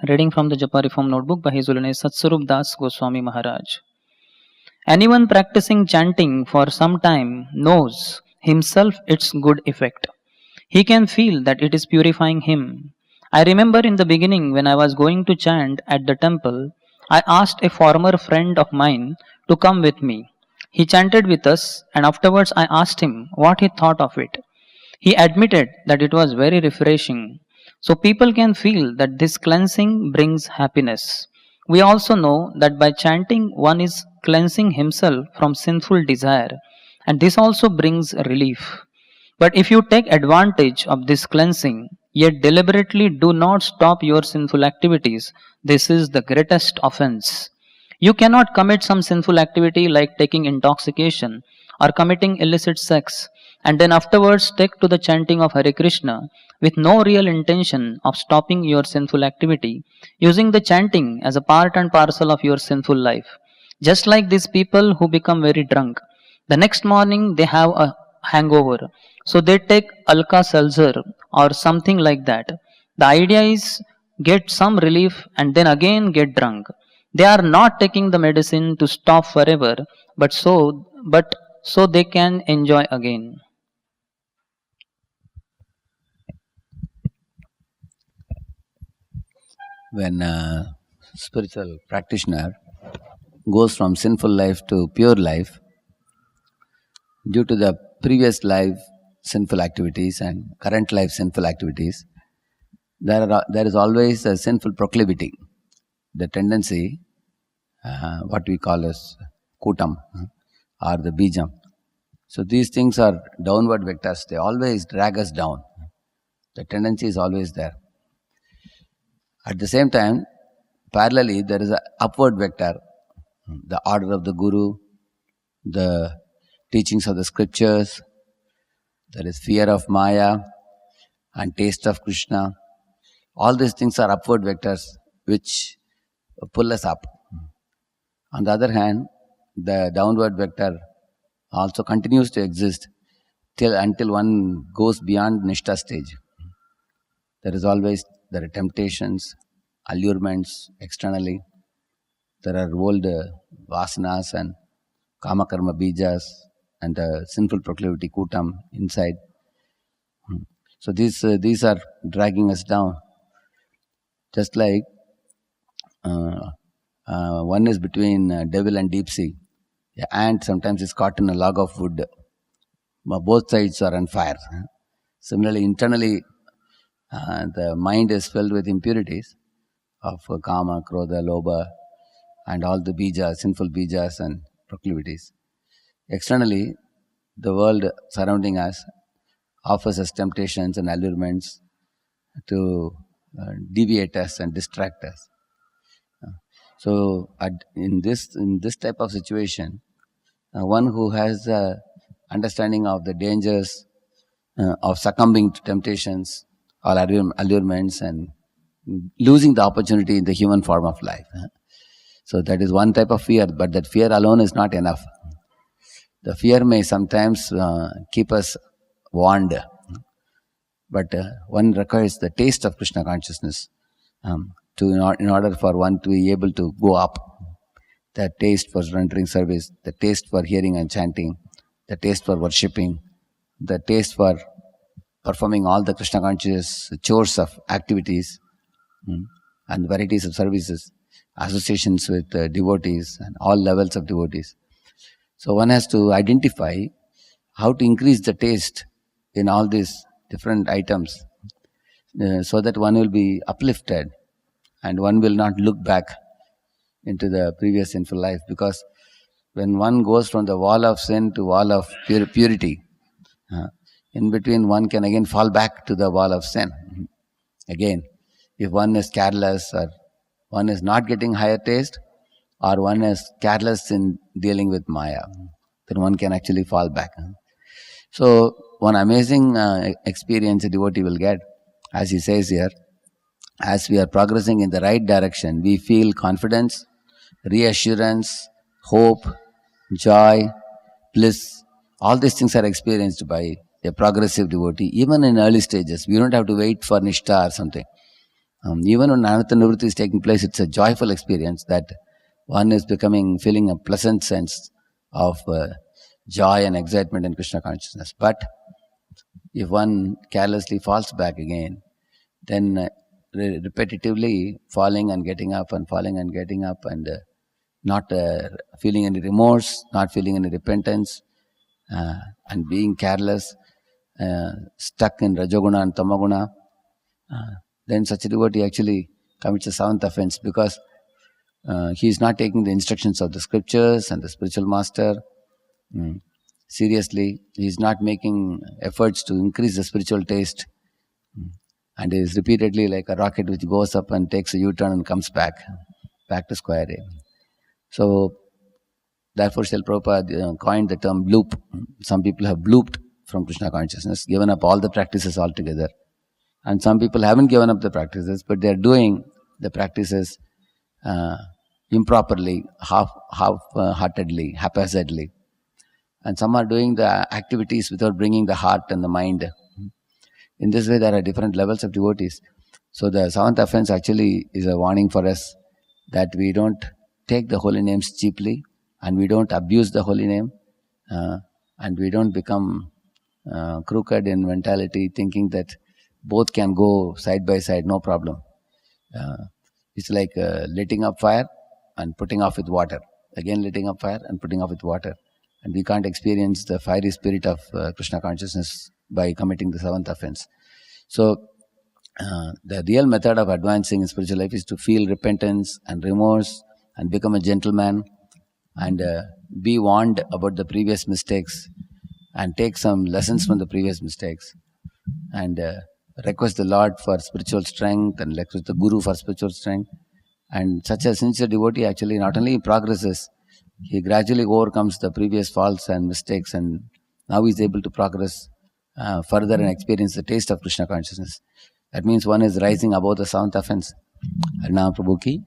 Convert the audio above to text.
Reading from the Japa Reform Notebook by His Holiness Satswarup Das Goswami Maharaj. Anyone practicing chanting for some time knows himself its good effect. He can feel that it is purifying him. I remember in the beginning when I was going to chant at the temple, I asked a former friend of mine to come with me. He chanted with us, and afterwards I asked him what he thought of it. He admitted that it was very refreshing. So people can feel that this cleansing brings happiness. We also know that by chanting, one is cleansing himself from sinful desire, and this also brings relief. But if you take advantage of this cleansing, yet deliberately do not stop your sinful activities, this is the greatest offense. You cannot commit some sinful activity like taking intoxication or committing illicit sex and then afterwards take to the chanting of Hare Krishna with no real intention of stopping your sinful activity, using the chanting as a part and parcel of your sinful life. Just like these people who become very drunk, the next morning they have a hangover, so they take Alka Seltzer or something like that. The idea is get some relief and then again get drunk. They are not taking the medicine to stop forever, but so they can enjoy again. When a spiritual practitioner goes from sinful life to pure life, due to the previous life sinful activities and current life sinful activities, there is always a sinful proclivity, the tendency, what we call as kutam or the bijam. So these things are downward vectors, they always drag us down. The tendency is always there. At the same time, parallelly, there is an upward vector, the order of the Guru, the teachings of the scriptures, there is fear of Maya and taste of Krishna. All these things are upward vectors which pull us up. On the other hand, the downward vector also continues to exist until one goes beyond Nishtha stage. There are temptations, allurements externally. There are old vasanas and kama karma bijas and the sinful proclivity kutam inside. So these are dragging us down. Just like one is between devil and deep sea. The ant sometimes is caught in a log of wood. Both sides are on fire. Similarly, internally, the mind is filled with impurities of kama, krodha, lobha, and all the bijas, sinful bijas and proclivities. Externally, the world surrounding us offers us temptations and allurements to deviate us and distract us. So, in this type of situation, one who has understanding of the dangers of succumbing to temptations or allurements and losing the opportunity in the human form of life. So that is one type of fear, but that fear alone is not enough. The fear may sometimes keep us warned, but one requires the taste of Krishna consciousness in order for one to be able to go up. The taste for rendering service, the taste for hearing and chanting, the taste for worshipping, the taste for performing all the Krishna conscious chores of activities and varieties of services, associations with devotees and all levels of devotees. So one has to identify how to increase the taste in all these different items so that one will be uplifted and one will not look back into the previous sinful life, because when one goes from the wall of sin to wall of purity, in between one can again fall back to the wall of sin. Again, if one is careless or one is not getting higher taste or one is careless in dealing with Maya, then one can actually fall back. So one amazing experience a devotee will get, as he says here, as we are progressing in the right direction, we feel confidence, reassurance, hope, joy, bliss. All these things are experienced by a progressive devotee, even in early stages. We don't have to wait for Nishtha or something. Even when Ananta Nivritti is taking place, it's a joyful experience that one is feeling a pleasant sense of joy and excitement in Krishna consciousness. But if one carelessly falls back again, then repetitively falling and getting up and falling and getting up and not feeling any remorse, not feeling any repentance, and being careless, stuck in Rajoguna and Tamaguna, then such a devotee actually commits a seventh offense, because he is not taking the instructions of the scriptures and the spiritual master seriously. He is not making efforts to increase the spiritual taste, and is repeatedly like a rocket which goes up and takes a U-turn and comes back to square A. So therefore Srila Prabhupada coined the term bloop. Some people have blooped from Krishna consciousness, given up all the practices altogether. And some people haven't given up the practices, but they are doing the practices improperly, half-heartedly, haphazardly. And some are doing the activities without bringing the heart and the mind. In this way, there are different levels of devotees. So the seventh offense actually is a warning for us that we don't take the holy names cheaply, and we don't abuse the holy name, and we don't become crooked in mentality, thinking that both can go side by side, no problem. It's like letting up fire and putting off with water. Again letting up fire and putting off with water. And we can't experience the fiery spirit of Krishna consciousness by committing the seventh offense. So the real method of advancing in spiritual life is to feel repentance and remorse and become a gentleman and be warned about the previous mistakes and take some lessons from the previous mistakes and request the Lord for spiritual strength and request the Guru for spiritual strength. And such a sincere devotee actually not only progresses, he gradually overcomes the previous faults and mistakes, and now he is able to progress further and experience the taste of Krishna consciousness. That means one is rising above the seventh offense. Harinam Prabhu ki